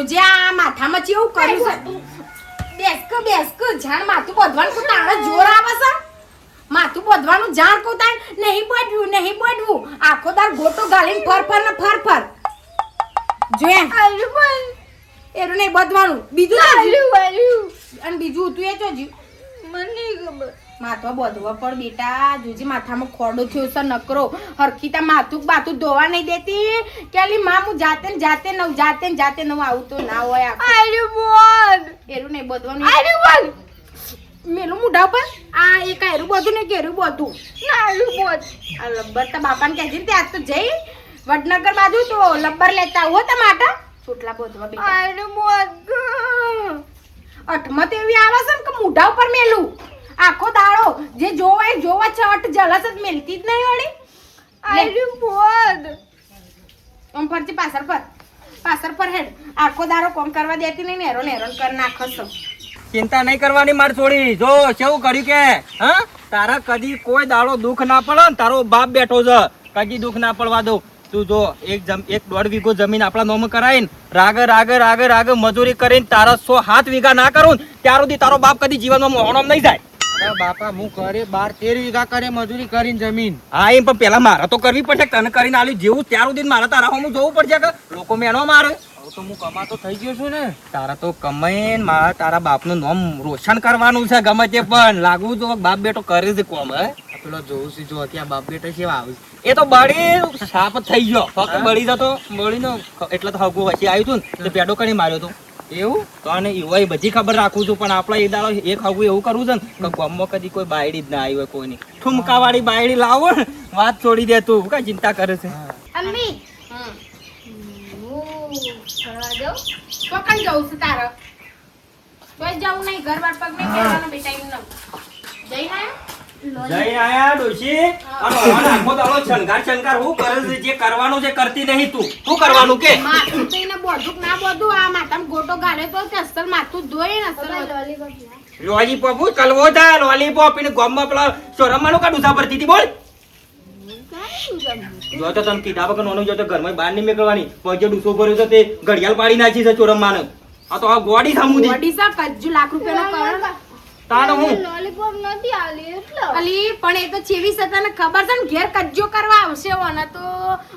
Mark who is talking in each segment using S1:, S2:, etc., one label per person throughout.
S1: જોજે આ માથામાં કેવું કર્યું છે બેસક જાણ માથું બધવાનું કો તાણે જોર આવે છે માથું બધવાનું જાણ કો તાણ નહીં પડવું આખો દાર ગોટો ગાલીને ફર જોએ એરું નહીં બધવાનું બીજું અને બીજું તું એ જોજી
S2: મને ખબર
S1: માથો બધવા પણ બેટા જોજી માથામાં ખોડો થયો છે નકરો હરખીતા માથું ધોવા નહીં દેતી કેલી માં હું જાતે નવ આવું તો ના હોય
S2: આર્યુ બોલ
S1: એરું નહીં બધવાનું આર્યુ બોલ મેલું મુઢા પર આ એક આયરું બધું ને કેરું બધું
S2: આર્યુ બોલ
S1: આ લબ્બર તા બાપાને કહેજે ને આજ તો જઈ વડનગર બાજુ તો લબ્બર લેતા હો તમાટા છોટલા બધવા બેટા
S2: આર્યુ બોલ
S1: અઠમત એવી આવે છે ને કે મુઢા ઉપર મેલું આખો દાડો જે જોવા છે અટ જલસ જ મેલતી જ નહીં વળી
S2: આર્યુ બોલ
S1: ઓમ ફરતી પાછળ પર હેડ આખો દાડો કોમ કરવા દેતી નહીં નેરોન કર નાખસ
S3: ચિંતા નહીં કરવાની માર છોડી જો કેવું કર્યું કે હા તારા કદી કોઈ દાડો દુઃખ ના પડે ને તારો બાપ બેઠો છે કદી દુઃખ ના પડવા દો તું જો એક 1.5 વીઘો જમીન આપણા નોમ કરાઈને રાગ મજૂરી કરીને તારા 107 વીઘા ના કરું ત્યાર સુધી તારો બાપ કદી જીવનમાં મોહણમ નહીં જાય
S4: અરે બાપા હું કરે 12-13 વીઘા કરે મજૂરી કરીને જમીન
S3: હા એમ પણ પેલા મારે તો કરવી પડશે તને કરીને આલ્યું જેવું ત્યાર સુધી મારે તારા હું જોવું પડશે કે લોકો મેનો મારે
S4: તો હું કમાતો થઈ ગયો છું ને
S3: તારા તો કમાઈને મારા તારા બાપનું નામ રોશન કરવાનું છે ગમે તે પણ લાગવું જો બાપ બેટો કરે છે કોમ હે
S4: પેલો જોઉં છું જો ત્યાં બાપ બેટા કેવા આવે
S3: એ તો બળી સાપ થઈ ગયો ફક્ત બળી જતો બળીનો એટલે તો હગું વચ્ચે આવ્યું હતું ને તે પેડો કરી માર્યો હતો એવું તો આને એવાય બધી ખબર રાખું છું પણ આપણે એ દાડો એક હગું એવું કરવું છે ને કે ગામમાં કદી કોઈ બાયડી જ ના આવી હોય કોઈની ઠુમકાવાળી બાયડી લાવો ને વાત છોડી દે તું કઈ ચિંતા કરે છે
S1: અમ્મી
S2: ફરવા જાઉં
S1: પકડ જવું છે તારે તોય જવું નહીં ઘર બાર પગ નહીં પહેરવાનો બેટા એમ ન જઈ ના
S3: જઈ આયા ડોશી અને ઓન આખો દાડો શણગાર હું કરે છે જે કરવાનું છે કરતી નહીં તું શું કરવાનું કે
S1: માથું તો એને બોધુક ના બોધું આ માથામાં ગોટો ગાળે તો તે અસલ માથું ધોઈ ને અસલ
S3: લોલીપોપ હું કલવો થા લોલીપોપ એને ગામમાં પેલા શોરમવાનું કા ડૂસા ભરતી હતી બોલ જો તો તને કીધા વગર નોનો જો તો ઘરમાં બહાર નહીં નીકળવાની પગે ડૂસો ભર્યો છે તે ઘડિયાળ પાડી નાખી છે ચોરમમાને આ તો આ ગોડી સામુદી
S1: બોડી સા કજ્જુ લાખ રૂપિયાનો કરણ
S3: તાણ હું
S2: લોલીપોપ નથી આલી એટલે
S1: અલી પણ એ તો ચેવી સતાને ખબર છે ને ઘેર કજ્જો કરવા આવશે ઓને તો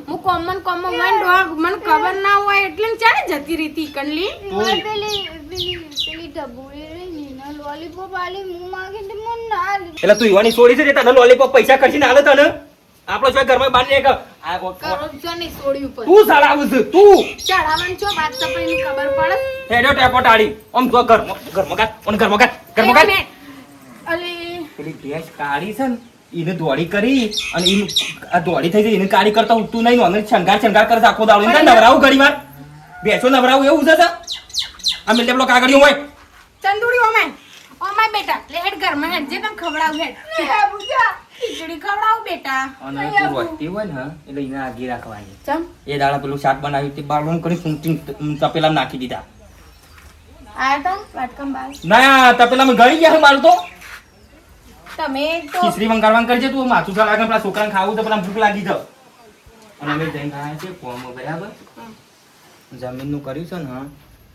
S1: હું કોમન મને ખબર ના હોય એટલે ને ચાલે જતી રીતી કનલી
S2: પેલી ઢબુડી રહી ને લોલીપોપ આલી હું માંગે તો મને ના આલી
S3: એટલે તું ઈવાની છોડી છે તને લોલીપોપ પૈસા ખર્ચીને આલે તને આપણો છો ઘરમાં બાંધ ને આ
S1: કરો છો ને સોડી ઉપર
S3: તું સડાવું છે તું
S1: ચડાવન છો વાત તો પેલી ખબર પડે
S3: હેડો ટેપો ટાડી આમ જો ઘરમાં કાટ
S1: અલી
S3: પેલી ભેંસ કાળી છે ને એને દોડી કરી અને ઈ આ દોડી થઈ ગઈ એને કાળી કરતા ઉઠતું નહીં અને શણગાર કરે આખો દાડો એને નવરાવું ઘણીવાર બેસો નવરાવું એવું છે આ મિલે પેલો કાગળિયો હોય
S1: ચંદુડી ઓમાય બેટા લે હેડ ઘરમાં હેડ જે તને ખવડાવ હેડ ખીચડી ખવડાવ બેટા
S3: અને તું રોટતી હોય ને એટલે એને આગી રાખવાની
S1: ચમ
S3: એ દાડા પેલું શાક બનાવ્યું તે બાળું કરી ફૂંકીને તપેલામાં નાખી દીધા
S1: આયા તા વાટકમ બાર
S3: ના તપેલામાં ગળી ગયા મારું તો
S1: તમે તો
S3: ખીચડી મંગાવવાનું કરજે તું માથું સા લાગે પેલા છોકરાને ખાવું તો પેલા ભૂખ લાગી જાવ અને અમે જઈને ખાયા છે કોમ બરાબર જમીનનું કર્યું છે ને હા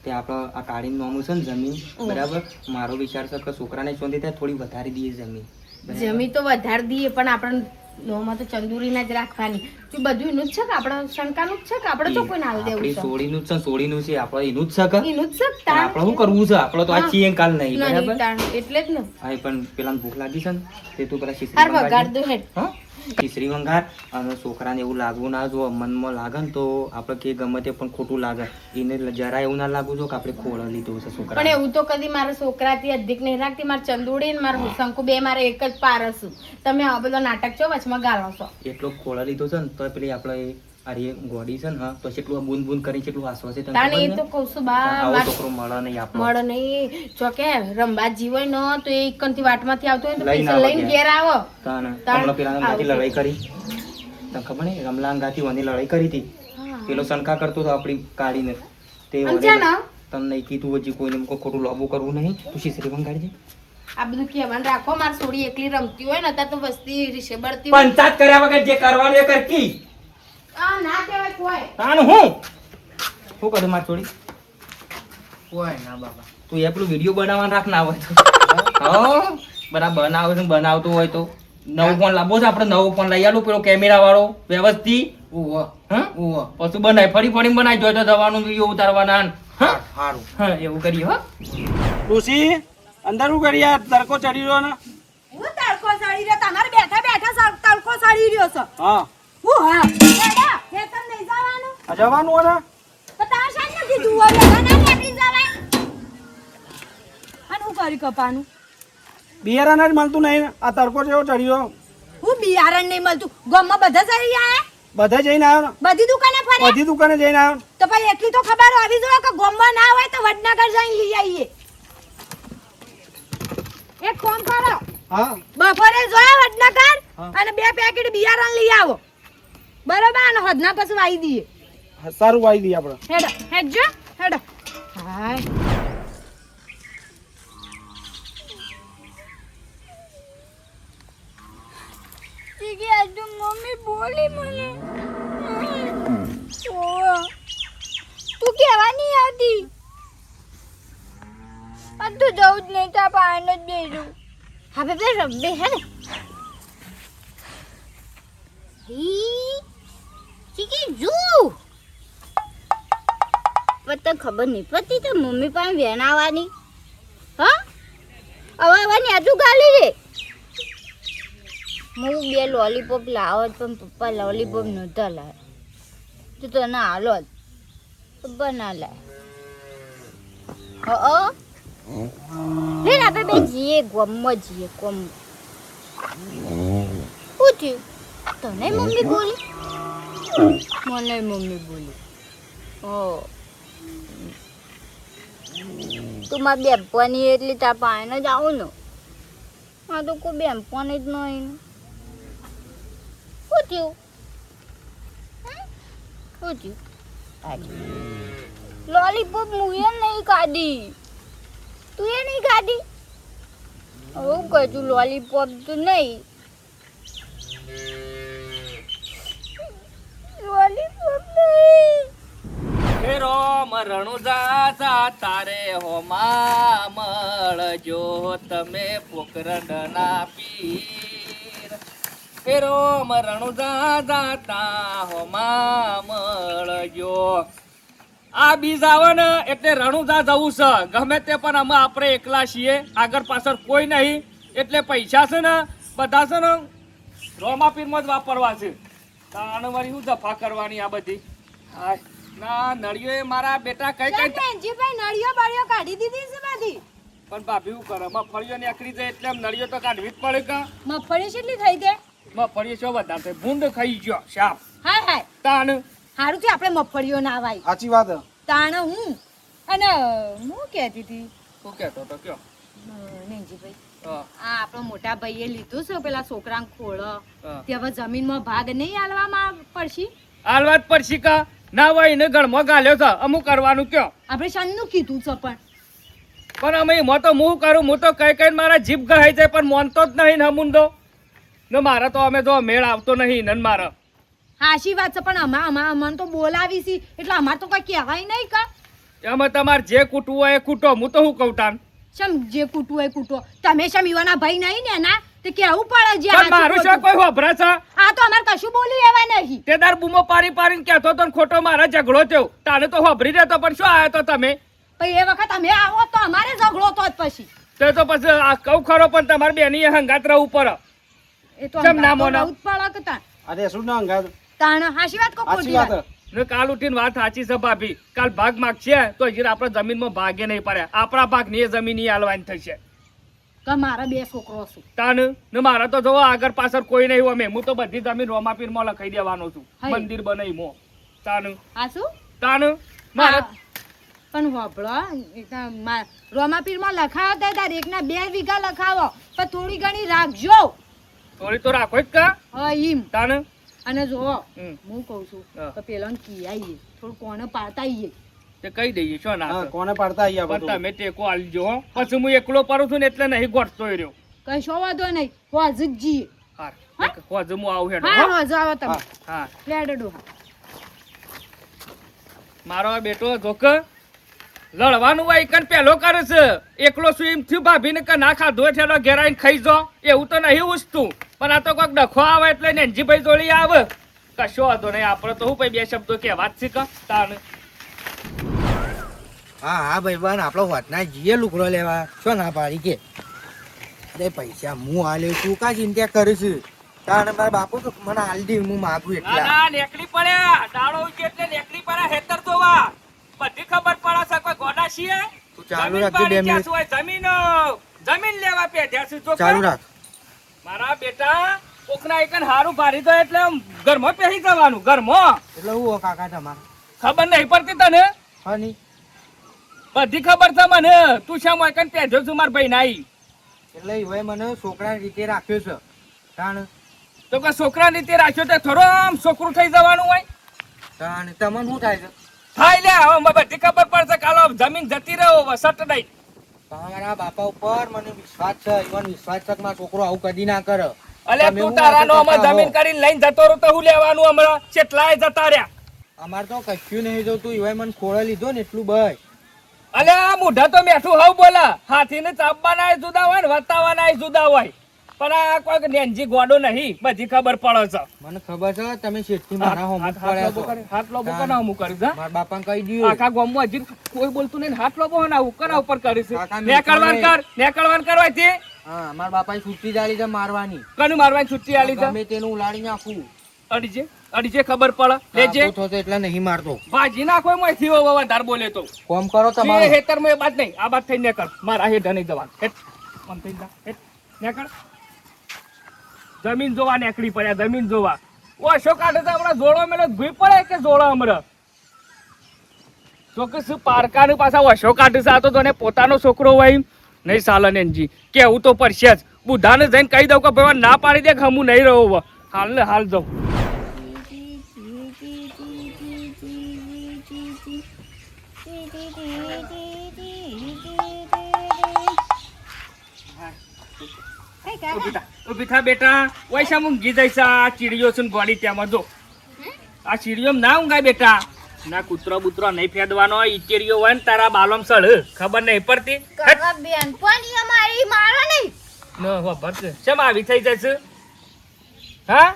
S3: તે આપણે આ કાઢીને નોમું છે ને જમીન બરાબર મારો વિચાર છે કે છોકરાને ચોંધી થાય થોડી વધારી દઈએ જમીન
S1: જમી તો વધારે દઈએ પણ આપણે નોમાં તો ચંદુરી ના જ રાખવાની તું બધું એનું જ છે કે આપણે શંકાનું જ છે કે આપણે તો કોઈ નાલ દેવું છે
S3: સોડીનું જ છે સોડીનું છે આપણે એનું જ છે કે
S1: એનું જ છે
S3: પણ આપણે શું કરવું છે આપણે તો આ છીએ કાલ નહીં બરાબર
S1: એટલે જ ને
S3: હા પણ પેલા ભૂખ લાગી છે ને તે તું પેલા
S1: હાર વગાડ દો હેડ
S3: હા ખીચડી વંગાર અને છોકરાને એવું લાગવું ના જો મનમાં લાગે ને તો આપણે કે ગમે તે પણ ખોટું લાગે એને જરા એવું ના લાગવું જો કે આપણે ખોળ લીધું છે છોકરા
S1: પણ એવું તો કદી મારા છોકરાથી અધિક નહીં રાખતી મારા ચંદુડી ને મારા શંકુ બે મારે એક જ પારસ તમે આ બધો નાટક છો વચમાં ગાળો છો
S3: એટલો ખોળ લીધો છે ને તો પેલી આપણે અરે ગોડી છે ને હા તો કેટલું બૂંદ બૂંદ કરી કેટલું આસવા છે
S1: તાણે એ તો કહું છું બા
S3: આવો છોકરો મળે નહીં આપણો
S1: મળે નહીં જો કે રંબાજી હોય ને તો એ કંથી વાટમાંથી આવતો હોય તો પૈસા લઈને ઘેર આવો
S3: તાણે હમણાં પેલા અંગાથી લડાઈ કરી તને ખબર નહીં રમલા અંગાથી વાની લડાઈ કરી હતી પેલો શંકા કરતો હતો આપણી કાઢીને તે તને નહીં કીધું હજી કોઈને ખોટું લોબું કરવું નહીં તું શીશરી મંગાડી દે
S1: આ બધું કહેવાનું રાખો મારી છોડી એકલી રમતી હોય ને તો વસ્તી રીશે બળતી
S3: પંચાયત કર્યા વગર જે કરવાનું એ કરકી
S1: આ ના કહેવાય કોઈ
S3: તાણ હું કરું માર છોડી
S4: કોઈ ના બાબા.
S3: તું એ પેલું વિડીયો બનાવવાનું રાખ ના હોય તો હો બરાબર બનાવતો હોય તો નવો ફોન લાવવો છે આપણે, નવો ફોન લઈ આલું પેલો કેમેરા વાળો વ્યવસ્થિત.
S4: ઓહો
S3: હા
S4: ઓહો.
S3: પછી બનાય ફરી ફરી બનાવી જોઈ તો જવાનું વિડીયો ઉતારવાના હા
S4: સારું.
S3: હા એવું કરીએ હો.
S5: ડોશી અંદર શું કરી યાર તડકો ચડી રહ્યો ને?
S1: હું તડકો સડી રહ્યો તમારે બેઠા બેઠા તડકો સડી રહ્યો છે
S5: હા
S1: હું હા હેડા ખેતર નહીં જવાનું
S5: આ જવાનું હોય ને?
S1: તો તાર શાન નથી કીધું હોય ના નીકળી જવાય અને હું કરી કપાનું
S5: બિયારણ જ મળતું નહીં ને? આ તડકો જેવો ચડ્યો.
S1: હું બિયારણ નહીં મળતું ગામમાં બધા સડી આયા
S5: બધા જઈને આવ્યો ને?
S1: બધી દુકાને ફર્યા
S5: બધી દુકાને જઈને આવ્યો ને?
S1: તો ભાઈ એટલી તો ખબર હોવી જોઈએ કે ગામમાં ના હોય તો વડનગર જઈને લઈ આવીએ એક ફોન કરો
S5: હા
S1: બપોરે જોયા વડનગર
S5: હા.
S1: અને 2 પેકેટ બિયારણ લઈ આવો બરોબર અને હદના પછી વાઈ દઈએ
S5: સારું વાઈ દઈએ આપણે.
S1: હેડો હેડજો હેડો હાય
S2: ચીકી આજુ મમ્મી બોલી મને ઓહ, તું કેવા નહીં આવતી આ તો જવું જ નહીં તા પાણી જ બેરું
S1: હવે બે રબ્બે હે ને હી ચીકી જુ
S2: પતા ખબર નહીં પડતી તો મમ્મી પાસે વેણ આવવાની હા હવે આવવાની આજુ ગાલી રે હું 2 લોલીપોપ લાવો પણ પપ્પા લોલીપોપ નહોતા લાવે તો તને હાલો જ પપ્પા ના લાવે લે ને આપણે બે જઈએ ગમમાં જઈએ ગમ શું થયું તને મમ્મી બોલી મને મમ્મી બોલી ઓ તું મારી બેનપણી એટલી તાર પાણી જ આવું ને આ તો કોઈ બેનપણી જ નહીં શું થયું શું થયું લોલીપોપ મુએ નહીં ખાધી તું એ નહીં ખાધી હું કહેતું લોલીપોપ તો નહીં લોલીપોપ નહીં
S3: ફેરો મરણુજા જા તારે હોમા મળજો તમે પોકરણના પીર. ફેરો મરણુજા જા તા હોમા મળજો. આ બીજ આવે ને એટલે રણુજા જવું છે ગમે તે પણ અમે આપણે એકલા છીએ આગળ પાછળ કોઈ નહીં એટલે પૈસા છે ને બધા છે ને રોમાપીરમાં જ વાપરવા છે તાણ વળી શું દફા કરવાની આ બધી હાય ના નળિયો એ મારા બેટા કઈ કઈ
S1: બેનજીભાઈ નળિયો બાળિયો કાઢી દીધી છે બધી
S3: પણ ભાભી શું કરે મગફળીઓ નીકળી જાય એટલે આમ નળિયો તો કાઢવી જ પડે કે
S1: મગફળી કેટલી થઈ દે
S3: મગફળીઓ શું વધારે થાય? ભૂંડ ખાઈ ગયો શાપ
S1: હાય હાય
S3: તાણ
S1: હારું થી આપણે મગફળીઓ ના વાય
S5: સાચી વાત હે.
S1: તાણ હું અને હું કહેતી હતી
S3: શું કહેતો તો કયો
S1: બેનજીભાઈ
S3: હા,
S1: આ આપણો મોટા ભાઈએ લીધું છે પેલા છોકરાને ખોળો
S3: હા.
S1: તે હવે જમીનમાં ભાગ નહીં આલવામાં પડશે
S3: હાલ વાત પડશી કા ના હોય એને ગળમાં ગાલ્યો છે અમુક કરવાનું કયો
S1: આપણે શાનનું કીધું છે
S3: પણ અમે એમાં તો હું કરું હું તો કઈ કઈ મારા જીભ ગહાઈ જાય પણ મોનતો જ નહીં ને હમુંડો ને મારા તો અમે જો મેળ આવતો નહીં ને મારા
S1: હાશી વાત છે પણ અમને તો બોલાવી છે એટલે અમારે તો કઈ કહેવાય નહીં કા
S3: એમાં તમારે જે કૂટવું હોય એ કૂટો હું તો શું કહું તાન
S1: શમ જે કૂટવું હોય કૂટો તમે શમ ઈવાના ભાઈ નહીં ને એના તે કેવું પડે જે
S3: પણ મારું શું કોઈ હોભરા છે
S1: આ તો અમારે કશું બોલી એવા નહીં
S3: તે દાર બૂમો પારી પારીને કહેતો તો ને ખોટો મારા ઝઘડો થયો તાને તો હોભરી રહેતો પણ શું આવ્યો તો તમે
S1: પછી એ વખત અમે આવો તો અમારે ઝઘડો તો જ પછી
S3: તે તો પછી આ કહું ખરો પણ તમારે બેની હંગાત રહેવું પડે
S1: એ તો
S3: કેમ ના મોના?
S1: બહુ જ પડે કે તાણ
S5: અરે શું ના અંગાત?
S1: તાણ હાશી વાત કો
S5: સાચી
S1: ખોટી
S5: વાત
S1: વાત
S5: હે.
S3: ને કાલ ઉઠીને વાત સાચી છે ભાભી કાલ ભાગ માગશે તો હજી આપણે જમીનમાં ભાગે નહીં પડે આપણા ભાગની એ જમીન ઈ હાલવાની થશે
S1: કે મારા બે છોકરો છું
S3: તાન ને મારા તો જોવો આગળ પાછળ કોઈ નહીં અમે હું તો બધી જમીન રોમાપીરમાં લખાઈ દેવાનો છું
S1: હાય.
S3: મંદિર બનાવી મો તાન
S1: આ શું
S3: તાન મારા
S1: હા. પણ હોભળો રોમાપીરમાં લખાવો તો તાર એકના 2 વીઘા લખાવો પણ થોડી ઘણી રાખજો
S3: થોડી તો રાખો જ કા
S1: હા ઈમ
S3: તાન
S1: અને જો
S3: હમ.
S1: હું કહું છું
S3: હા.
S1: તો પેલા કી આવીએ થોડું કોને પાડતા આવીએ
S3: તે કહી દઈએ શું
S5: હા,
S3: ના
S5: કોને પાડતા આયા
S3: પણ
S5: બધું?
S3: તમે ટેકો આલજો હો પછી હું એકલો પડું છું ને એટલે નહીં ગોઠતો રહ્યો
S1: કશો વાંધો નહીં હોજ જ જઈએ
S3: હાર
S1: હા?
S3: હોજ હું આવું હેડો
S1: હા
S3: હો?
S1: હોજ આવો તમે
S5: હા.
S3: હા
S1: લેડો ડોહા
S3: મારો આ બેટો જોક
S6: લડવાનું હોય કન પેલો કરે છે એકલો શું એમ થયું ભાભીને કે ના ખાધું એટલે એનો ઘેર આવીને ખાઈ જો એવું તો નહીં ઉસતું પણ આ તો કોઈક ડખો આવે એટલે નેનજીભાઈ જોડી આવે કશો વાંધો નહીં આપણે તો હું ભાઈ બે શબ્દો કહેવા જ શીખ તાને
S4: હા હા ભાઈ બન આપણો વાતના જીએ લુકડો લેવા શું ના પાડી કે અરે પૈસા હું હાલ્યો તું કા ચિંતા કરીશ તાણે મારા બાપુ તો મને હાલ દે હું માગું એટલા
S6: ના નેકળી પડ્યા દાડો ઉગે એટલે નેકળી પડ્યા હેતર જોવા બધી ખબર પડે છે કોઈ ગોડા છીએ
S4: તું ચાલુ રાખજે 2 મિનિટ
S6: જમીન લેવા પેઠ્યા છે તો
S4: ચાલુ રાખ
S6: મારા બેટા કોકના એકન હારું ભારી દો એટલે આમ ઘરમાં પહેરી જવાનું ઘરમાં
S4: એટલે હું કાકા તમારા
S6: ખબર નહીં પડતી તને
S4: હા નહીં
S6: બધી ખબર છે મને તું શા મોકન પહેર્યો છું મારા ભાઈ નાઈ
S4: એટલે હવે મને છોકરા રીતે રાખ્યો છે તાણ
S6: તો કે છોકરા રીતે રાખ્યો તો થોડો આમ છોકરું થઈ જવાનું હોય
S4: તાણ તમને શું થાય છે
S6: થાય લે હવે મને બધી ખબર પડશે કાલો જમીન જતી રહ્યો વસત નહીં
S4: તમારા બાપા ઉપર મને વિશ્વાસ છે ઈવન વિશ્વાસ છે કે મારો છોકરો આવું કદી ના કરે
S6: અલે
S4: તમે
S6: તું
S4: હું
S6: તારાનો
S4: વાતો
S6: અમે
S4: કરતા
S6: જમીન
S4: હો.
S6: કરીને લઈને જતો રહો તો હું લેવાનું હમણાં કેટલાય જતા રહ્યા
S4: અમાર તો કશું નહીં જોતું ઈવન મને ખોળે લીધો ને એટલું બસ
S6: અલે આ મોઢા તો મેઠું હવ બોલા હાથીને ચાપવાના જુદા હોય ને વતાવાના જુદા હોય પણ આ કોઈ નેનજી ગોડો નહીં બધી ખબર પડે છે
S4: મને ખબર છે તમે શેઠથી મારા હોમ પડ્યા છો
S6: હાથ લોબો કના હું કરીશ હા?
S4: મારા બાપાને કહી દીધું
S6: આખા ગામમાં હજી કોઈ બોલતું નહીં હાથ લોબો ના ઉપર ઉપર કરીશ
S4: કાકા,
S6: નેકળવાન કરવાથી
S4: હા મારા બાપાએ છૂટી જાળી છે મારવાની
S6: કનું મારવાની છૂટી આલી છે
S4: ગમે તેનું ઉલાડી નાખું
S6: અડીજે ખબર પડે લેજે
S4: આપો થતો એટલે નહીં મારતો
S6: ભાજી નાખો એમાં થી વધારે બોલે તો
S4: કોમ કરો
S6: એ
S4: તમારું
S6: હેતરમાં એ બાત નહીં આ બાત થઈને નીકળ મારા હેઠ નહીં જવાનું હેઠ આમ થઈને જા, હેઠ નીકળ જમીન જોવા નીકળી પડ્યા જમીન જોવા ઓ શો કાઢે તો હમણાં જોડો મેળો ભૂઈ પડે કે જોડો હમણાં ચોક્કસ પારકાનું પાછા વશો કાઢે છે આ તો તને પોતાનો છોકરો હોય નહીં સાલે નેનજી કેવું તો પડશે જ બુધાને જઈને કહી દઉં કે ભાઈ ના પાડી દે કે હું નહીં રહું હાલ ને હાલ જાઉં ઉભી થા બેટા વૈસા ઊંઘી જઈશ આ ચીડીઓ છે ને ગોળી ત્યાંમાં જો આ ચીડીઓ ના ઊંઘાય બેટા ના કૂતરો બુતરો નહીં ફેદવાનો ઈચેરીઓ હોય ને તારા બાલોમ સળ ખબર નહીં પડતી
S2: કાકા બેનપણી અમારી મારો નહીં
S6: ન ખબર છે શેમ આવી થઈ જશે હા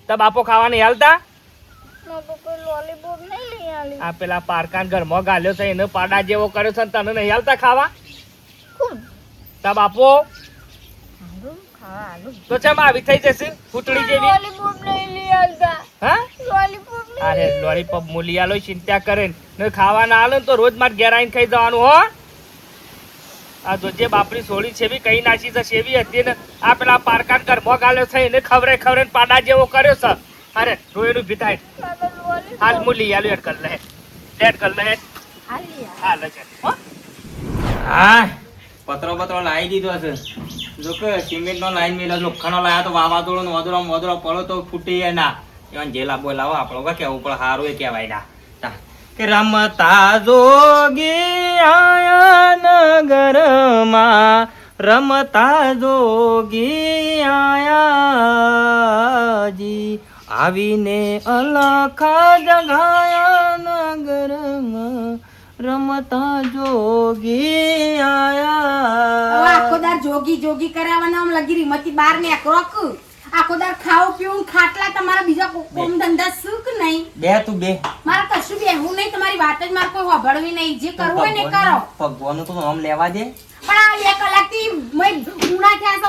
S6: તા બાપો ખાવા નહીં હાલતા
S2: મારો કોઈ લોલીપોપ નહીં લઈ આલી
S6: આ પેલા પારકાન ઘરમાં ગાલ્યો છે એને પાડા જેવો કર્યો છે ને તને નહીં હાલતા ખાવા
S2: કોણ
S6: તા બાપો
S2: હાલો ખાવા હાલો
S6: તો ચમ આવી થઈ જશે ફૂટડી જેવી
S2: લોલીપોપ નહીં લઈ આલતા
S6: હા
S2: લોલીપોપ નહીં
S6: અરે લોલીપોપ મૂલિયાલો ચિંતા કરે ને ખાવા ના હાલે ને તો રોજ મારે ઘેર આવીને ખાઈ જવાનું હો આ જોજે બાપરી સોળી છેવી કઈ નાસી છે સેવી હતી ને આ પેલા પારકાન ઘરમાં ગાલ્યો છે એને ખવરે ખવરે પાડા જેવો કર્યો છે અરે રોયનું ભીતાય
S2: કાકા લોલીપોપ
S6: હાલ મૂલી આલુ એડ કર લે એડ કર લે
S2: હાલી
S6: હાલ છે હો
S3: હા પતરો લાવી દીધો છે જો કે સિમેન્ટ નો લાઈન મેલા લોખંડનો લાયા તો વાવાઝોડો નો વદરો પડો તો ફૂટી ના એવા જેલા બોલાવો આપણો કેવું પણ સારું એ કહેવાય ના તા. કે રમતા જોગી આયા નગરમાં રમતા જોગી આયા જી આવીને અલખા જગાયા નગરમાં રમતા જોગી
S1: હવે
S3: આયા
S1: આખો દાર જોગી જોગી કરાવવાના આમ લગી રીમતી બાર ને ક્રોક આખો દાર ખાવું પીવું ખાટલા તમારા બીજા કોમ ધંધા સુખ નહીં
S3: બે તું બે
S1: મારે કશું બેહવું નહીં તમારી વાત જ મારે કોઈ સાંભળવી નહીં જે કરવું હોય ને કરો
S3: ભગવાનનું તો નામ લેવા દે
S1: પણ આ 2 કલાકથી ઉણા થયા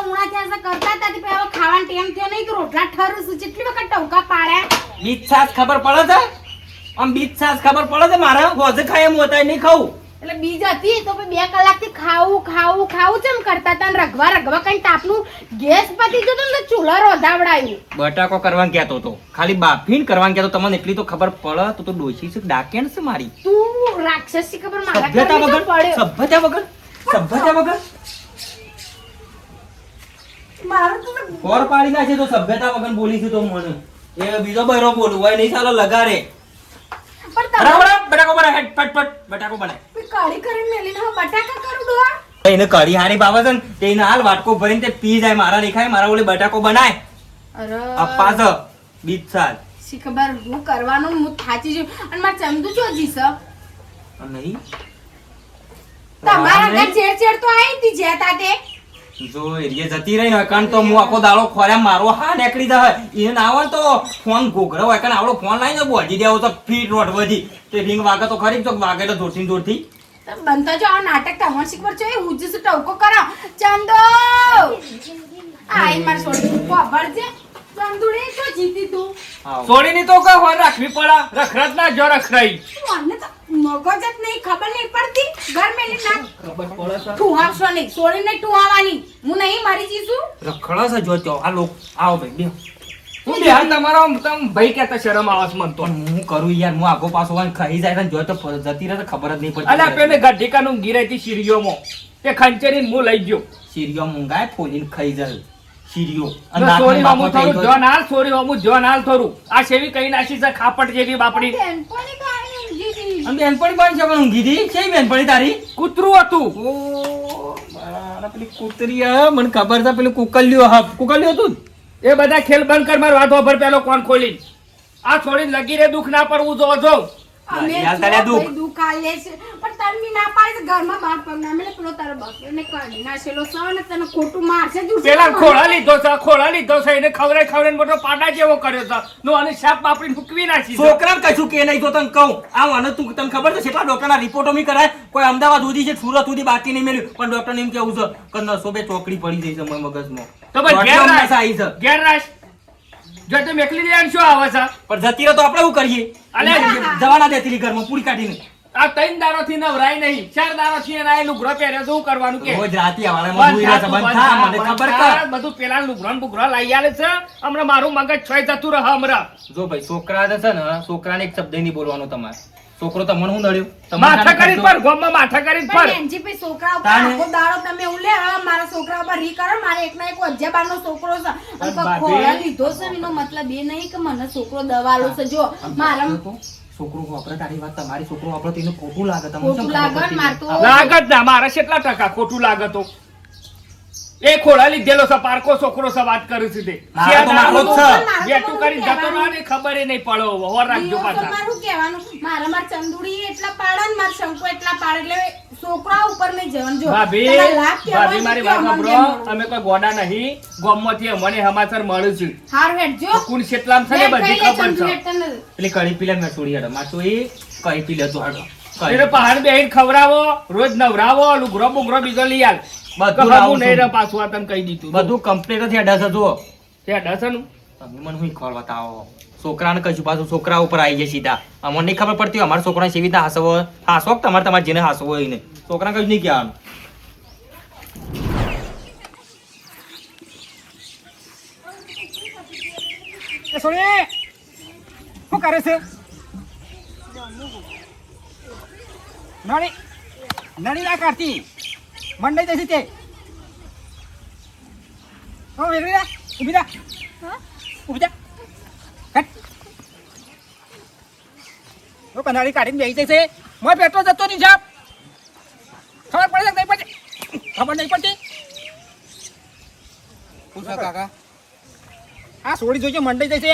S1: છે કરતા હતા તે હવે ખાવાનો ટાઈમ થયો નહીં કે રોટલા ઠરું છું કેટલી વખત ટવકા પાડ્યા
S3: બીજ છાસ ખબર પડે છે આમ બીજ છાસ ખબર પડે છે મારે હોજે ખાય એમ હોતા નહીં ખાવું
S1: એટલે બીજ હતી તો 2 કલાકથી ખાવું ચમ કરતા હતા ને રગવા કઈ તાપનું ગેસ પતી જતો ને તો ચૂલો રોધાવડાયું
S3: બટાકો કરવાનું કહેતો તો ખાલી બાફીન કરવાનું કહેતો તમને એટલી તો ખબર પડે તો ડોશી છે ડાકેણ છે મારી
S1: તું રાક્ષસી ખબર મારા
S3: સભ્યતા
S1: કરવી તો
S3: વગર
S1: પડ્યો
S3: સભ્યતા વગર
S1: મારું તો
S3: કોર પાડી નાખે તો સભ્યતા વગર બોલી છે તો મને એ બીજો બહેરો બોલું હોય નહીં ચાલો લગાડે
S1: પણ તમે
S3: બટાકો બનાય ફટફટ બટાકો બનાય
S1: કાળી કરીને મેલીને હવે બટાકા કરું ડોહા
S3: એને કઢી હારી બાબા છે ને તેને હાલ વાટકો ભરીને તે પી જાય મારા નહીં ખાય મારા ઓલે બટાકો બનાય
S1: અરે
S3: અપ્પા છે બીજ સાલ
S1: શી ખબર હું કરવાનું હું થાચી છું અને માર ચંદુ ચોજી છે
S3: નહીં
S1: તમારા ઘર ચેડ તો આવી હતી જેતા તે
S3: જો એરિયે જતી રહી ને કારણ તો હું આખો દાડો ખોર્યા મારો હા નીકળી જાય એને ના આવે ને તો ફોન ઘોઘરો હોય કારણ આવડો ફોન લાવીને બોજી દેવો તો ફીટ રોડ વધી તે રિંગ વાગે તો ખરી તો વાગે તો જોરથી
S1: બનતો જો આ નાટક તમાર શીખબર છે હું જ ટવકો કરો ચંદો આઈ માર છોડી ખબરજે ચંદુડી તો જીતી તું
S6: છોડીની તો કઈ હોય રાખવી પડે રખરત ના જો રખરાઈ
S1: મને તો મગજ જ નહીં ખબર નહીં પડતી ઘર મેલી ના
S6: ખબર પડે છે
S1: તું આવશો નહીં છોડીને તું આવવાની હું નહીં મારી જીસુ
S3: રખડા છે જો તો આ લોકો આવો ભાઈ બે
S6: હું બે હાથ તમારો તમ ભાઈ કહેતા શરમ આવસ મન તો
S3: પણ હું કરું યાર હું આગો પાછો હોય ને ખાઈ જાય ને જો તો જતી રહે તો ખબર જ નહીં
S6: અલા
S3: પડતી
S6: પેલે ગઢીકાનું ગીરાઈથી શીરીઓમાં તે ખંચેરીને હું લઈ ગયો
S3: શીરીઓ મૂંગાય ફોલીને ખાઈ જાય શીરીઓ
S6: સોરી હમું થોડું જોન હાલ સોરી હમું જોન હાલ થોડું આ સેવી કઈ નાખી છે ખાપટ જેવી બાપડી
S1: બેનપણી તો આઈ ઊંઘી હતી
S3: અને બેનપણી બની છે પણ ઊંઘી હતી છે બેનપણી તારી
S6: કૂતરું હતું
S3: ઓ મારા પેલી કૂતરી હે મને ખબર છે પેલું કુકલ્યું હતું
S6: એ બધા ખેલ બંધ કર માર વાતો પર પેલો કોણ ખોલી આ છોડીને લગી રે દુખ ના પડવું જો
S1: અમે
S3: યાર તારે દુખ.
S1: દુખ આલે છે પણ તન્મી ના પાડે છે ઘરમાં બાર પગ ના મેલે પેલો તારો બકરીને કાઢી નાખેલો છે ને તને ખોટું મારશે જ
S6: પેલા ખોળા લીધો છે એને ખવડાઈ મોટો પાડા જેવો કર્યો છે નો અને સાપ બાપડી ફૂકવી નાખી છે.
S3: છોકરાને કશું કે નહીં જો તને કહું આ મને તું તને ખબર છે કેટલા ડોક્ટરના રિપોર્ટો મી કરાય કોઈ અમદાવાદ સુધી છે સુરત સુધી બાકી નહીં મેલ્યું પણ ડોક્ટર એમ કેવું છે કે નસો બે ચોકડી પડી જઈ છે મારા મગજમાં
S6: તો બસ
S3: ડોક્ટર નશા આવી છે.
S6: ઘેર રાખ જો તે મેકલી દે શું આવે છે
S3: પણ જતી રહે તો આપણે શું કરીએ
S6: અલે
S3: જવાના દેતી ઘરમાં પૂરી કાઢીને
S6: આ 3 દારો થી નવરાય નહીં 4 દારો થી એના એ લુગડો પહેરે શું કરવાનું કે
S3: રોજ રાતી આવાળામાં હુઈ રહેશે. બંધ થા, મને ખબર કર.
S6: બધું પેલા લુગડો બુગડો લઈ આલે છે હમણાં મારું મગજ છોય જતું રહે હમણાં
S3: જો ભાઈ છોકરા છે ને છોકરાને એક શબ્દ નહીં બોલવાનો તમારે છોકરો તમને શું નડ્યું
S6: માથા કરી પર ગોમમાં માથા કરી પર
S1: પણ એનજી પે છોકરા ઉપર
S3: તાને?
S1: આખો દાડો તમે ઉલે હા મારા છોકરા ઉપર રી કરો મારે એકના એક અજ્જાબાનો છોકરો છે અને
S6: બાપે.
S1: ખોળા લીધો છે ને એનો મતલબ એ નહીં કે મને છોકરો દવાલો છે જો મારા
S3: છોકરો વાપરે તારી વાત તમારી છોકરો વાપરે તો એને ખોટું લાગે તમને
S1: ખોટું
S3: શું ખબર
S1: લાગે ને
S3: પડતી?
S1: માર તો
S6: લાગત ના મારા કેટલા ટકા ખોટું લાગતો એ ખોળા લીધેલો છે પારકો છોકરો છે વાત કરું છું તે
S3: મારો તો મારો જ છે.
S6: બેઠું કરી જતો ના ને ખબર નહીં પડો હોર રાખજો પાછા
S1: મારું કહેવાનું મારા ચંદુડી એટલા પાડે ને મારા શંકુ એટલા પાડે એટલે છોકરા ઉપર નહીં જવાનું જો
S6: ભાભી
S1: તને લાભ કહેવાય
S6: ભાભી મારી
S1: તો
S6: વાત
S1: અમને
S6: સાંભળો
S1: મળે.
S6: અમે કોઈ ગોડા નહીં ગામમાંથી મને સમાચાર મળ્યું છે
S1: હારું હેડ જો
S6: કુણ કેટલામ છે ને
S1: બેન
S6: બધી
S1: ખાઈ લે
S6: ખબર
S1: ચંદુ
S6: છે
S1: હેડ તને.
S3: પેલી કઢી પીલે મેં છોડી હેડો માર તો એ કઢી પી લેતો હાડો
S6: એને પહાડ બેહીને ખવડાવો રોજ નવરાવો લુગરો બુગરો બીજો લઈ આલ
S3: બધું
S6: હું
S3: લાવું
S6: નહીં
S3: છું.
S6: રહે પાછું આ તને કહી દીધું
S3: બધું કમ્પ્લીટ જ હેડા છે જુઓ
S6: તે દસનું
S3: તમે મને હું ખબર બતાવો છોકરાને કશું પાછું છોકરા ઉપર આવી જાય સીધા અમને નહીં ખબર પડતી હોય અમારા છોકરાને સેવી રીતના હાસવો હાસવો કે તમારે જેને હાસવો હોય એને છોકરાને કશું નહીં કહેવાનું
S5: શું કરે છે નળી નળી ના કાઢતી મંડાઈ જશે તે વેગળી રા ઊભી રા ઊભી જા હટ ઓ કનાળી કાઢીને બેસી જશે મોય પેટ્રોલ જતો નહીં સાહેબ ખબર પડે કે નહીં પડતી ખબર નહીં પડતી
S4: પૂછો કાકા
S5: આ સોડી જોજો મંડાઈ જશે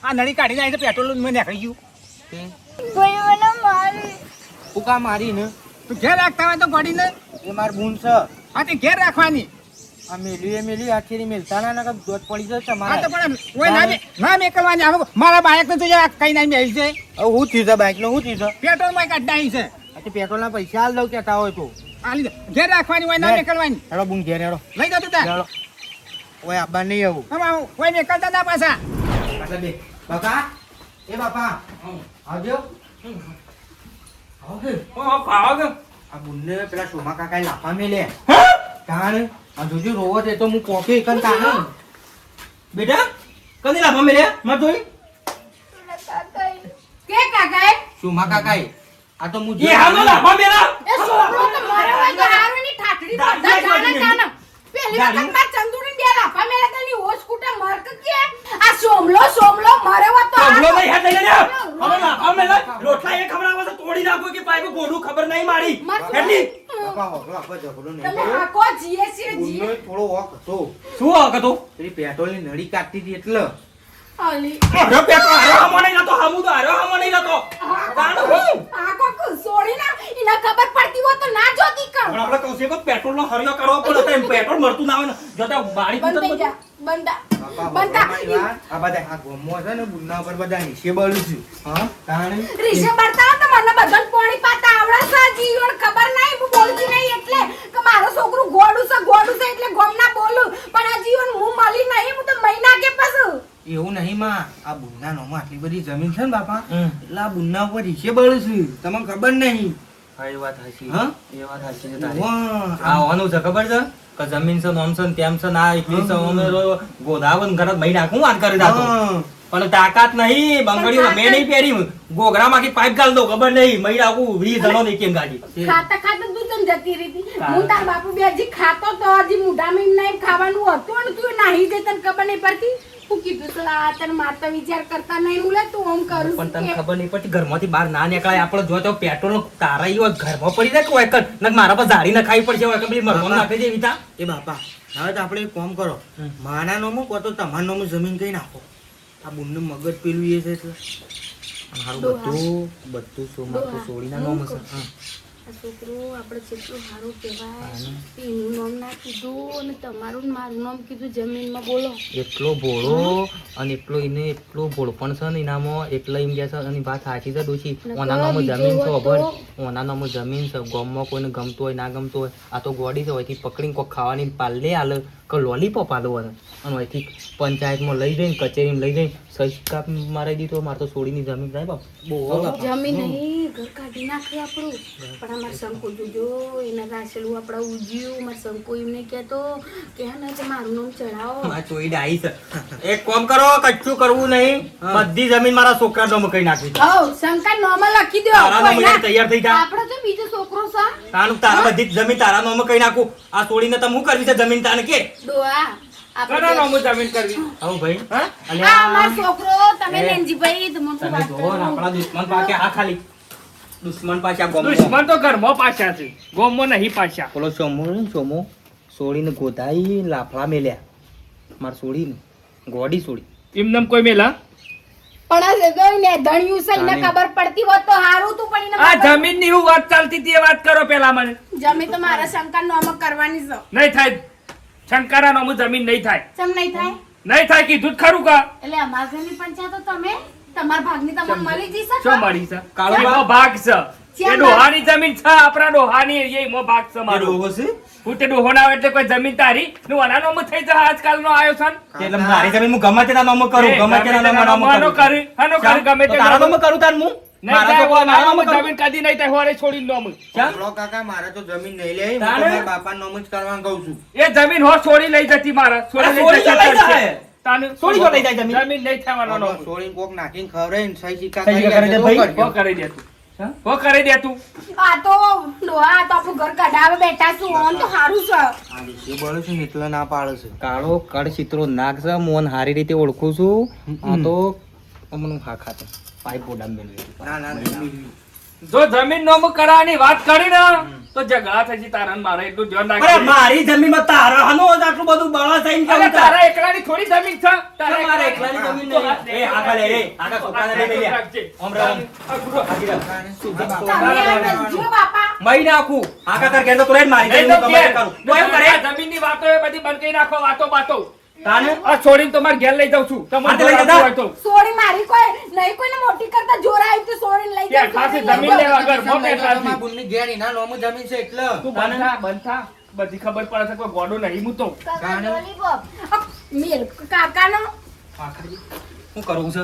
S5: આ નળી કાઢીને આવી તો પેટ્રોલ મેં નીકળી ગયું
S2: કોઈ મને મારી
S4: ફૂકા મારી ને
S5: તું ઘેર રાખતા હોય તો ગોડીને
S4: એ માર બૂન છે
S5: હા તે ઘેર રાખવાની
S4: આ મેલી આખી મેલતા ના ના દોત પડી જશે
S5: હા તો
S4: તમારે
S5: પણ ઓય ના મેકલવાની આમ મારા બાઈક ને જોજે કઈ ના બેસી છે
S4: હવે હું થયું છે બાઈક નું હું થયું છે
S5: પેટ્રોલ માં કાઢી છે
S4: આ પેટ્રોલ ના પૈસા હાલ દઉં કેતા હોય તો
S5: આ લીધે ઘેર રાખવાની હોય ના
S4: ઘેર.
S5: મેકલવાની
S4: હેડો બૂન ઘેર હેડો
S5: લઈ જાવ તું ત્યાં
S4: હેડો ઓય આબા નહીં આવું
S5: આમ કોઈ મેકલતા ના પાછા
S4: પાછા બે બાપા એ બાપા આવજો આવજો આ બુનને પેલા સોમા કાકા લાફા મેલે તાણ આ જોજો રોવો છે તો હું કોફી એકન તાણ
S3: બેટા કદી લાભા મેલ્યા માર જોઈ
S1: કે કાકા
S4: સોમા કાકા આ તો હું
S3: એ હાલો લાભા મેલા
S1: એ છોકરો તો મરે હોય તો હારું એની ઠાઠડી બધા જાણે જાણે પેલી વખત માર ચંદુડીને બે લાફા મેલા તની હોશ કુટા મરક કે આ સોમલો મરે હોય તો
S3: કબલો નહીં હાથ લઈ લે હાલો લાભા મેલા રોટલા એ ખબર આવે તો તોડી નાખો કે પાઇપ ગોડું ખબર નહીં મારી એટલી
S4: બાપા હોગલો આપો ઝઘડો નહીં
S1: તમે
S4: કર્યો.
S1: હાકો જીએ છે જી
S4: બુનનો થોડો વોક હતો
S3: શું હક હતું
S4: પેલી પેટ્રોલની નળી કાઢતી હતી એટલે
S1: અલી
S3: અરે પેટો અરે હમો નહીં નતો હમુ તો અરે હમો નહીં નતો તાણ હું
S1: હાકો કુ સોડી ના ઇના ખબર પડતી હોય તો ના જોતી કર
S3: આમ હરિયો કરવો પડે તો પેટ્રોલ મળતું ના હોય ને જો તો બાળી
S1: બંધ થઈ
S3: કૂતર
S1: જા બંધા
S4: બાપા,
S1: બંધા
S4: બાપા, મારી વાત. આ બધા આ ગોમો છે ને બુન્ના પર બધા નીચે બળું છું હા તાણે
S1: રીશે બરતા તો મને બધાને પાણી પાતા આવડે છે જીવન ખબર નહીં હું બોલતી નહીં એટલે કે મારો છોકરું ગોડું છે એટલે ગોમના બોલું પણ આ જીવન હું મળી નહીં હું તો મહિના કે પાછું
S4: એવું નહીં માં આ બુન્ના નોમાં આટલી બધી જમીન છે ને બાપા
S3: હમ.
S4: એટલે આ બુન્ના ઉપર નીચે બળું છું તમને ખબર નહીં
S3: હા એ વાત સાચી
S4: હા?
S3: એ વાત સાચી છે તારી
S4: વાહ,
S3: આ હોવાનું છે ખબર છે કે જમીન છે નોમ છે ને તેમ છે ના એકલી છે અમે ગોધાવન ઘરત મહી નાખું વાત કરી દાતો
S4: હા.
S3: પણ તાકાત નહીં બંગડીઓ મેં નહીં પહેરી ગોગરામાંથી પાઇપ ગાલ દો ખબર નહીં મહી નાખું 20 જણો ની કેમ ગાડી
S1: ખાતા ખાતા તું તને જતી રહી હતી હું તાર બાપુ બે હજી ખાતો તો હજી મોઢામાં એમ નહીં ખાવાનું હતું અને તું નાહી જઈ તને ખબર નહીં પડતી હું કીધું તો આ તને માતા વિચાર કરતા નહીં હું લે તું આમ કરું
S3: પણ તને
S1: છું
S3: ખબર નહીં પડતી ઘરમાંથી બહાર ના નીકળાય આપણે જો તો પેટ્રોલ તારા ઈ હોય ઘરમાં પડી જાય કોઈ કર નક મારા પર ઝાડી ન ખાઈ પડશે હોય કે પેલી મરમણ નાખી જેવી તા
S4: એ બાપા હવે તો આપણે એક કામ કરો માના નોમું કો તો તમારા નોમું જમીન કઈ નાખો આ બુનનું મગજ પેલું એ છે એટલે
S3: મારું બધું બધું શું મારું સોડીના નોમ છે હા.
S1: આ છોકરો આપણે જેટલું સારું કહેવાય એનું નામ ના કીધું અને તમારું ને મારું નામ કીધું જમીનમાં બોલો
S3: એટલો ભોળો અને એટલો એને એટલો ભોળપણ છે ને એનામાં એટલે એમ કહે છે અને વાત સાચી છે ડોશી ઓના નામમાં જમીન છે ખબર ઓના નામમાં જમીન છે ગામમાં કોઈને ગમતું હોય ના ગમતું હોય આ તો ગોડી છે હોયથી પકડીને કોઈ ખાવાની પાલે આલે કે લોલીપોપ આલો અને હોયથી પંચાયતમાં લઈ જઈને કચેરીમાં લઈ જઈને સહી કાપ મારી દીધો મારે તો સોડીની જમીન જાય બાપ
S4: બહુ
S1: જમીન નહીં ઘર કાઢી નાખે આપણું પણ અમારે શંકો જોજો એના રાસેલું આપણે ઉજ્યું મારે શંકો એમને કહેતો કે હે ને કે મારું નામ ચડાવો
S3: આ ચોઈ ડાઈ છે એક કામ કરો કચ્છું કરવું નહીં બધી જમીન મારા છોકરા નામે કઈ નાખી દો
S1: હઉ શંકા નોમાં લખી દો
S3: તારા નામે તૈયાર થઈ જા
S1: આપણે તો બીજો છોકરો છે
S3: તારું તારા બધી જ જમીન તારા નામે કઈ નાખું આ છોડીને તમે શું કરવી છે જમીન તાને કે
S1: ડોહા
S6: કોના નામે જમીન કરવી
S3: આવું ભાઈ
S6: હા?
S3: અને
S1: આ
S3: આ
S1: અમારો છોકરો તમે
S3: એ,
S1: નેનજીભાઈ તમને શું
S3: તમે
S1: વાત
S3: જોવો ને
S1: કરું?
S3: આપણા દુશ્મન પાકે આ ખાલી દુશ્મન પાછા આ ગોમો
S6: દુશ્મન તો ઘરમાં પાછા છે ગોમમાં નહીં પાછા
S3: પેલો સોમો સોડીને ગોધાઈ લાફડા મેલ્યા માર સોડીને ગોડી સોડી
S6: એમનેમ કોઈ મેલા
S1: પણ આ જગ્યાએ ને ધણિયું છે એને ખબર પડતી હોત તો હારું તું પણ એને
S6: આ
S1: ખબર-
S6: જમીન ની વાત ચાલતી હતી એ વાત કરો પેલા મને
S1: જમીન તો મારા શંકા નોમાં કરવાની છે
S6: નહીં થાય શંકરા નામું જમીન નહીં થાય
S1: ચમ નહીં થાય
S6: નહીં થાય કીધું જ ખરું કા
S1: એટલે અમારા ઘરની પંચાયત તો તમે તમારા ભાગની તમને મળી જશે
S6: શું મળી છે
S3: કાળો
S6: એમાં ભાગ છે એ
S1: ક્યાં
S6: ડોહાની જમીન છે આપણા ડોહાની એમાં ભાગ છે મારો
S3: છે
S6: હું તે ડોહો ના આવે એટલે કોઈ જમીન તારી નું અનાનો થઈ જાય આજકાલ નો આવ્યો છે ને.
S3: એટલે મારી જમીન હું ગમે તેના નામે કરું
S6: એ
S3: ગમે તેના નામે નામે
S6: આનો
S3: કરું
S6: કરી, આનો કરી, ગમે તે
S3: તારા
S6: નામે.
S3: નામે કરું તાર હું
S6: નહીં
S3: મારા
S6: થાય,
S3: છોકરા મારા નામે કરું
S6: જમીન કદી નહીં થાય હોરે છોડીને નામ.
S3: ચા?
S4: આપણો કાકા મારે તો જમીન નહીં લે હું તો
S3: તાણે?
S4: મારા બાપાનું નામ જ કરવાનું કહું છું
S6: એ જમીન હો છોડી લઈ જતી મારા
S3: અરે છોડી તો લઈ જાય.
S6: તાને
S3: છોડી તો લઈ જાય જમીન.
S6: જમીન નહીં થવાનો નો.
S4: સોળીને કોક નાખીને ખવડાવીને સહી સિક્કા
S3: સહી
S4: કરી
S3: સિક્કા કરી દે
S4: દે
S3: ભાઈ.
S6: હો કરી દે તું. હો કરી દે તું.
S1: આ તો ડોહા આ તો આપણું ઘર કઢાવે બેઠા છું ઓન તો સારું છે
S4: આ વિશે બોલે છે ને એટલે ના પાડે છે
S3: કાળો કડ ચિત્રો નાક છે મોન હારી રીતે ઓળખું છું આ તો અમનું હા ખાતે પાઇપ બોડા મેળવી
S4: ના ના નહીં.
S6: જો જમીન નોમ કરાવવાની વાત કરી ને તો ઝઘડા થશે તારા ને મારા એટલું ધ્યાન
S3: અરે
S6: રાખજે.
S3: મારી જમીનમાં તારા હનો આટલું બધું બળા થઈને
S6: અરે
S3: કેમ તારા
S6: તારા એકલાની થોડી જમીન છે તારા
S3: મારા
S6: એકલાની.
S3: એકલાની જમીન નહીં. એ આગળ લે, એ આગળ છોકરાને લઈ લે.
S6: રાખજે.
S3: ઓમ રામ.
S6: આ ગુરો.
S3: આગળ રામ.
S1: તમે આ બેસજો બાપા
S3: મહી નાખું આકા કર કે તો તુરંત મારી
S6: નહીં
S3: જમીન
S6: તો
S3: કમાઈ
S6: ઘેર.
S3: કરું કોઈ કરે
S6: આ જમીનની વાતો એ બધી બંધ કરી નાખો વાતો બાતો.
S3: તાને
S6: આ છોડીને તો મારે ઘેર લઈ જાઉં છું તમને
S3: હાથે લઈ
S6: જોર
S3: જતા?
S6: આવતું હોય તો.
S1: સોડી મારી કોઈ નહીં કોઈને મોટી કરતા જોર આવી તો સોડીને લઈ
S6: ત્યાં ખાસી જમીન લેવા ઘર
S4: મારા
S6: મોટે ખાસી.
S4: બુનની ઘેર એના નામનું જમીન છે એટલે
S6: તું બંધ થા, બંધ થા. બધી ખબર પડે છે કોઈ ગોડો નહીં હું તો.
S2: કાકા લોલીપોપ.
S1: મેલ કાકાનો
S3: શું કરવું છે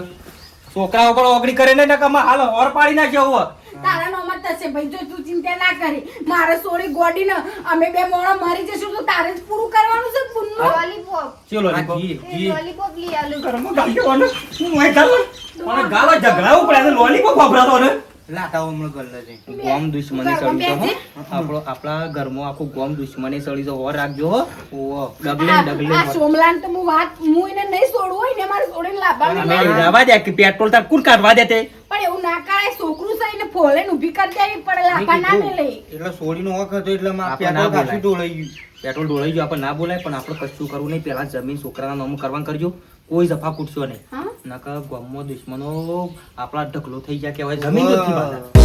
S3: છોકરા ઉપર ઓગળી કરે ને નકરમાં હાલ ઓર પાડી નાખ્યો હવે
S1: તારા નોમાં થશે ભાઈ જો તું ચિંતા ના કરી મારે સોડી ગોડીને અમે બે મોણો મરી જશું તો તારે જ પૂરું કરવાનું છે પુનનું
S2: લોલીપોપ.
S3: ચલો
S4: આ
S3: લીધો.
S4: જી,
S2: એ
S4: જી.
S2: લોલીપોપ લઈ આલું.
S3: ઘરમાં ગાલી ઓને હું ઓય ગાલો ઓને ગાલો ઝઘડાવું પડે છે લોલીપોપ વાપરાતો ને
S4: લાટા હમણાં ગલ્લે છે
S3: ગોમ દુશ્મની
S1: ઘરમાં
S3: સળી તો
S1: બેસી?
S3: આપણા ઘરમાં આખું ગોમ દુશ્મની સળી તો હોર રાખજો હો.
S4: ઓવો
S3: ડગલે ને ડગલે
S1: આ સોમલાન તો હું વાત હું એને નહીં છોડવું હોય ને મારે છોડીને લાવવાનું
S3: અમે
S1: ના.
S3: જવા દે કે પેટ્રોલ તાર કુણ કાઢવા દે તે
S1: પણ એવું ના કરાય છોકરું છે એને ફોલે ઊભી કરી દેવી પડે લાપા ના મેલે
S4: એટલે સોળીનો વખત હતો એટલે માં
S3: આપણે ના
S4: પેટ્રોલ ખાસું
S3: બોલાય.
S4: ઢોળાઈ ગયું
S3: પેટ્રોલ ડોળાઈ ગયો આપણે ના બોલાય પણ આપણે કશું કરવું નહીં પેલા જમીન છોકરાના નામ કરવાનું કરજો કોઈ જફા પૂછશો નહીં
S1: હા
S3: નકર ગામમાં દુશ્મનો આપણા ઢગલો થઈ ગયા કહેવાય જમીન નથી બાંધતા.